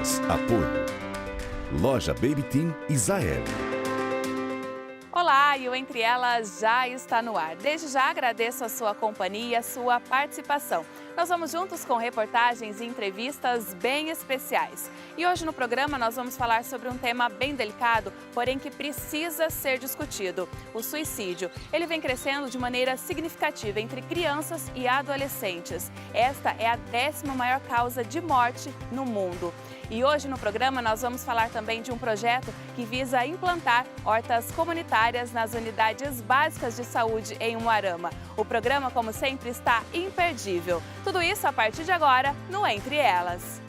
Elas. Apoio. Loja Baby Team Israel. Olá, e o Entre Elas já está no ar. Desde já agradeço a sua companhia e a sua participação. Nós vamos juntos com reportagens e entrevistas bem especiais. E hoje no programa nós vamos falar sobre um tema bem delicado, porém que precisa ser discutido: o suicídio. Ele vem crescendo de maneira significativa entre crianças e adolescentes. Esta é a 10ª maior causa de morte no mundo. E hoje no programa nós vamos falar também de um projeto que visa implantar hortas comunitárias nas unidades básicas de saúde em Umuarama. O programa, como sempre, está imperdível. Tudo isso a partir de agora no Entre Elas.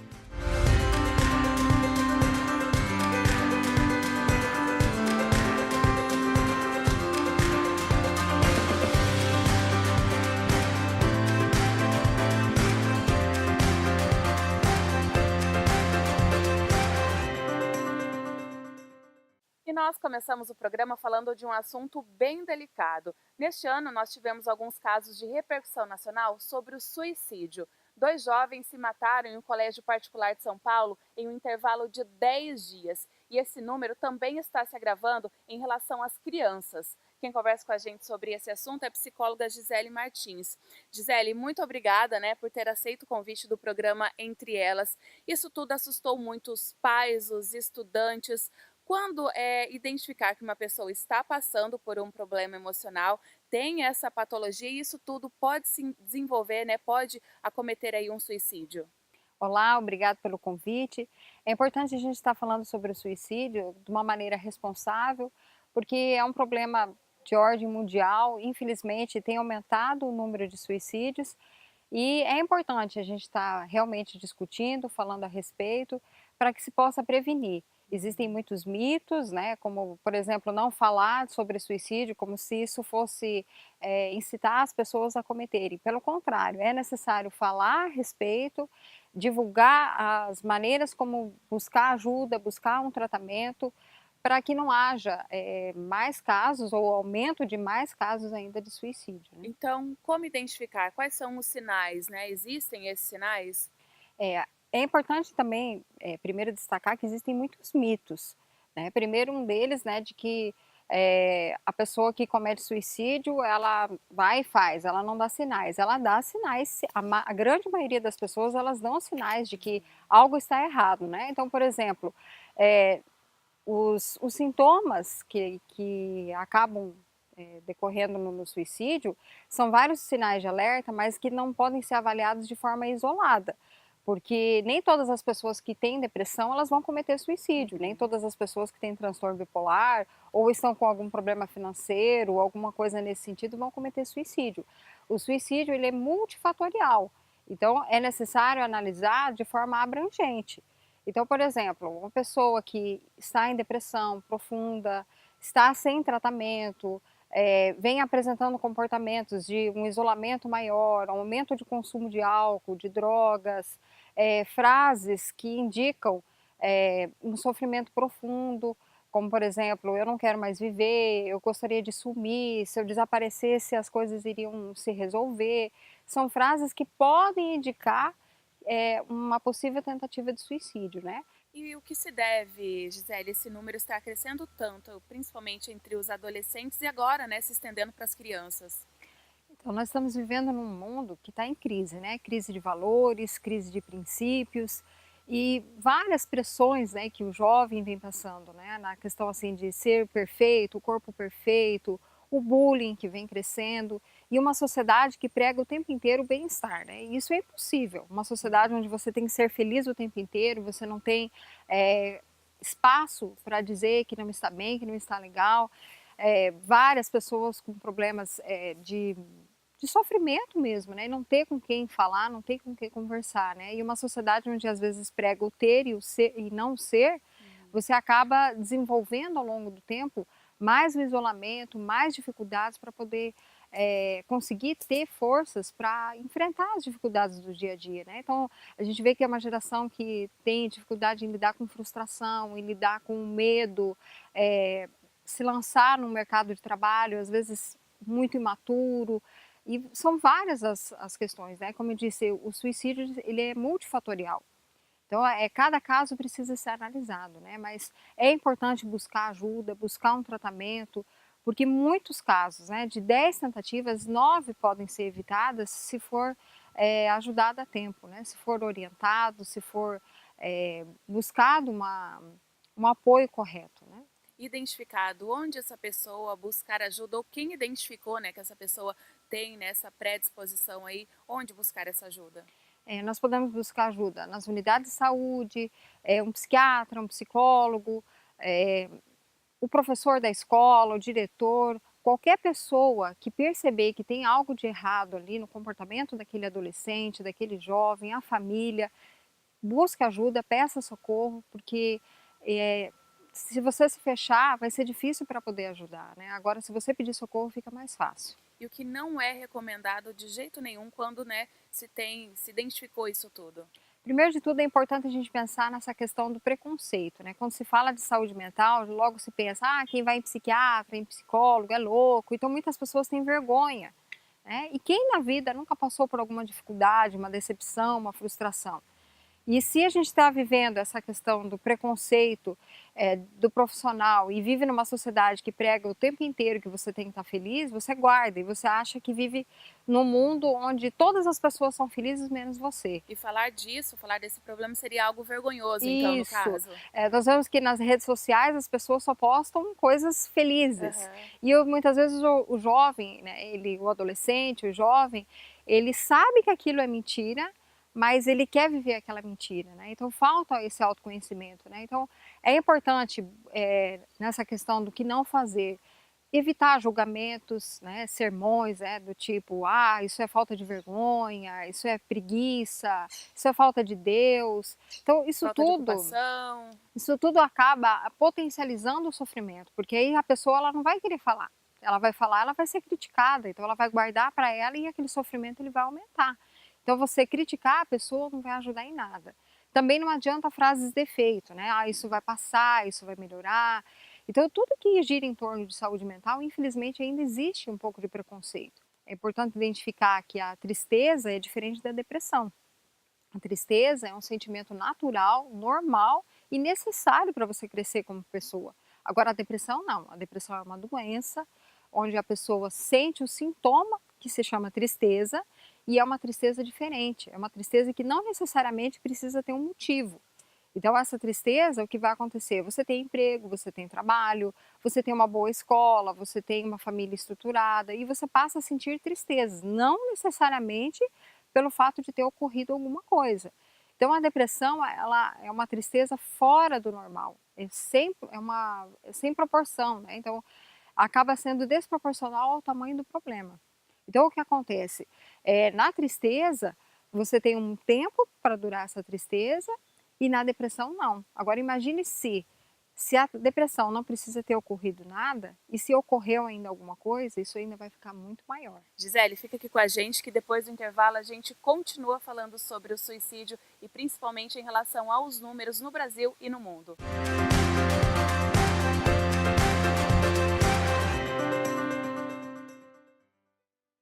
E nós começamos o programa falando de um assunto bem delicado. Neste ano, nós tivemos alguns casos de repercussão nacional sobre o suicídio. 2 jovens se mataram em um colégio particular de São Paulo em um intervalo de 10 dias. E esse número também está se agravando em relação às crianças. Quem conversa com a gente sobre esse assunto é a psicóloga Gisele Martins. Gisele, muito obrigada, por ter aceito o convite do programa Entre Elas. Isso tudo assustou muito os pais, os estudantes. Quando identificar que uma pessoa está passando por um problema emocional, tem essa patologia e isso tudo pode se desenvolver, pode acometer aí um suicídio. Olá, obrigado pelo convite. É importante a gente estar falando sobre o suicídio de uma maneira responsável, porque é um problema de ordem mundial, infelizmente tem aumentado o número de suicídios e é importante a gente estar realmente discutindo, falando a respeito, para que se possa prevenir. Existem muitos mitos, como, por exemplo, não falar sobre suicídio, como se isso fosse incitar as pessoas a cometerem. Pelo contrário, é necessário falar a respeito, divulgar as maneiras como buscar ajuda, buscar um tratamento, para que não haja mais casos ou aumento de mais casos ainda de suicídio. Então, como identificar? Quais são os sinais, Existem esses sinais? É importante também, primeiro destacar que existem muitos mitos, Primeiro um deles, de que a pessoa que comete suicídio, ela vai e faz, ela não dá sinais. Ela dá sinais, a grande maioria das pessoas, elas dão sinais de que algo está errado, Então, por exemplo, os sintomas que acabam decorrendo no suicídio são vários sinais de alerta, mas que não podem ser avaliados de forma isolada. Porque nem todas as pessoas que têm depressão, elas vão cometer suicídio, nem todas as pessoas que têm transtorno bipolar ou estão com algum problema financeiro ou alguma coisa nesse sentido vão cometer suicídio. O suicídio, ele é multifatorial, então é necessário analisar de forma abrangente. Então, por exemplo, uma pessoa que está em depressão profunda, está sem tratamento, vem apresentando comportamentos de um isolamento maior, aumento de consumo de álcool, de drogas, frases que indicam um sofrimento profundo, como por exemplo, eu não quero mais viver, eu gostaria de sumir, se eu desaparecesse as coisas iriam se resolver. São frases que podem indicar uma possível tentativa de suicídio, E o que se deve, Gisele, esse número está crescendo tanto, principalmente entre os adolescentes e agora, se estendendo para as crianças? Então, nós estamos vivendo num mundo que está em crise, Crise de valores, crise de princípios e várias pressões, que o jovem vem passando, Na questão assim de ser perfeito, o corpo perfeito, o bullying que vem crescendo e uma sociedade que prega o tempo inteiro o bem-estar, E isso é impossível. Uma sociedade onde você tem que ser feliz o tempo inteiro, você não tem espaço para dizer que não está bem, que não está legal. Várias pessoas com problemas de sofrimento mesmo, E não ter com quem falar, não ter com quem conversar, E uma sociedade onde às vezes prega o ter e o ser e não o ser, você acaba desenvolvendo ao longo do tempo mais o isolamento, mais dificuldades para poder conseguir ter forças para enfrentar as dificuldades do dia a dia, Então, a gente vê que é uma geração que tem dificuldade em lidar com frustração, em lidar com medo, se lançar no mercado de trabalho, às vezes muito imaturo, e são várias as questões, Como eu disse, o suicídio ele é multifatorial. Então, cada caso precisa ser analisado, né? Mas é importante buscar ajuda, buscar um tratamento, porque muitos casos, né, de 10 tentativas, 9 podem ser evitadas se for ajudado a tempo, né? Se for orientado, se for buscado um apoio correto, né? Identificado onde essa pessoa buscar ajuda, ou quem identificou, né, que essa pessoa tem nessa predisposição aí, onde buscar essa ajuda? Nós podemos buscar ajuda nas unidades de saúde, um psiquiatra, um psicólogo, o professor da escola, o diretor, qualquer pessoa que perceber que tem algo de errado ali no comportamento daquele adolescente, daquele jovem, a família, busque ajuda, peça socorro, porque se você se fechar, vai ser difícil para poder ajudar, né? Agora, se você pedir socorro, fica mais fácil. E o que não é recomendado de jeito nenhum quando, né, se identificou isso tudo? Primeiro de tudo, é importante a gente pensar nessa questão do preconceito, né? Quando se fala de saúde mental, logo se pensa, quem vai em psiquiatra, em psicólogo é louco. Então, muitas pessoas têm vergonha, né? E quem na vida nunca passou por alguma dificuldade, uma decepção, uma frustração? E se a gente está vivendo essa questão do preconceito do profissional e vive numa sociedade que prega o tempo inteiro que você tem que estar feliz, você guarda e você acha que vive num mundo onde todas as pessoas são felizes menos você. E falar disso, falar desse problema seria algo vergonhoso, então, no Isso. caso. Nós vemos que nas redes sociais as pessoas só postam coisas felizes. Uhum. E muitas vezes o jovem, né, o adolescente, o jovem, ele sabe que aquilo é mentira, mas ele quer viver aquela mentira, né? Então falta esse autoconhecimento, né? Então é importante nessa questão do que não fazer, evitar julgamentos, né, sermões, do tipo, isso é falta de vergonha, isso é preguiça, isso é falta de Deus. Então isso tudo acaba potencializando o sofrimento, porque aí a pessoa ela não vai querer falar. Ela vai falar, ela vai ser criticada, então ela vai guardar para ela e aquele sofrimento ele vai aumentar. Então você criticar a pessoa não vai ajudar em nada. Também não adianta frases de efeito, né? Isso vai passar, isso vai melhorar. Então tudo que gira em torno de saúde mental, infelizmente ainda existe um pouco de preconceito. É importante identificar que a tristeza é diferente da depressão. A tristeza é um sentimento natural, normal e necessário para você crescer como pessoa. Agora a depressão não, a depressão é uma doença onde a pessoa sente o sintoma que se chama tristeza e é uma tristeza diferente, é uma tristeza que não necessariamente precisa ter um motivo. Então essa tristeza, o que vai acontecer? Você tem emprego, você tem trabalho, você tem uma boa escola, você tem uma família estruturada e você passa a sentir tristeza, não necessariamente pelo fato de ter ocorrido alguma coisa. Então a depressão, ela é uma tristeza fora do normal, é sem proporção, né? Então acaba sendo desproporcional ao tamanho do problema. Então o que acontece? Na tristeza, você tem um tempo para durar essa tristeza e na depressão não. Agora imagine se a depressão não precisa ter ocorrido nada e se ocorreu ainda alguma coisa, isso ainda vai ficar muito maior. Gisele, fica aqui com a gente que depois do intervalo a gente continua falando sobre o suicídio e principalmente em relação aos números no Brasil e no mundo.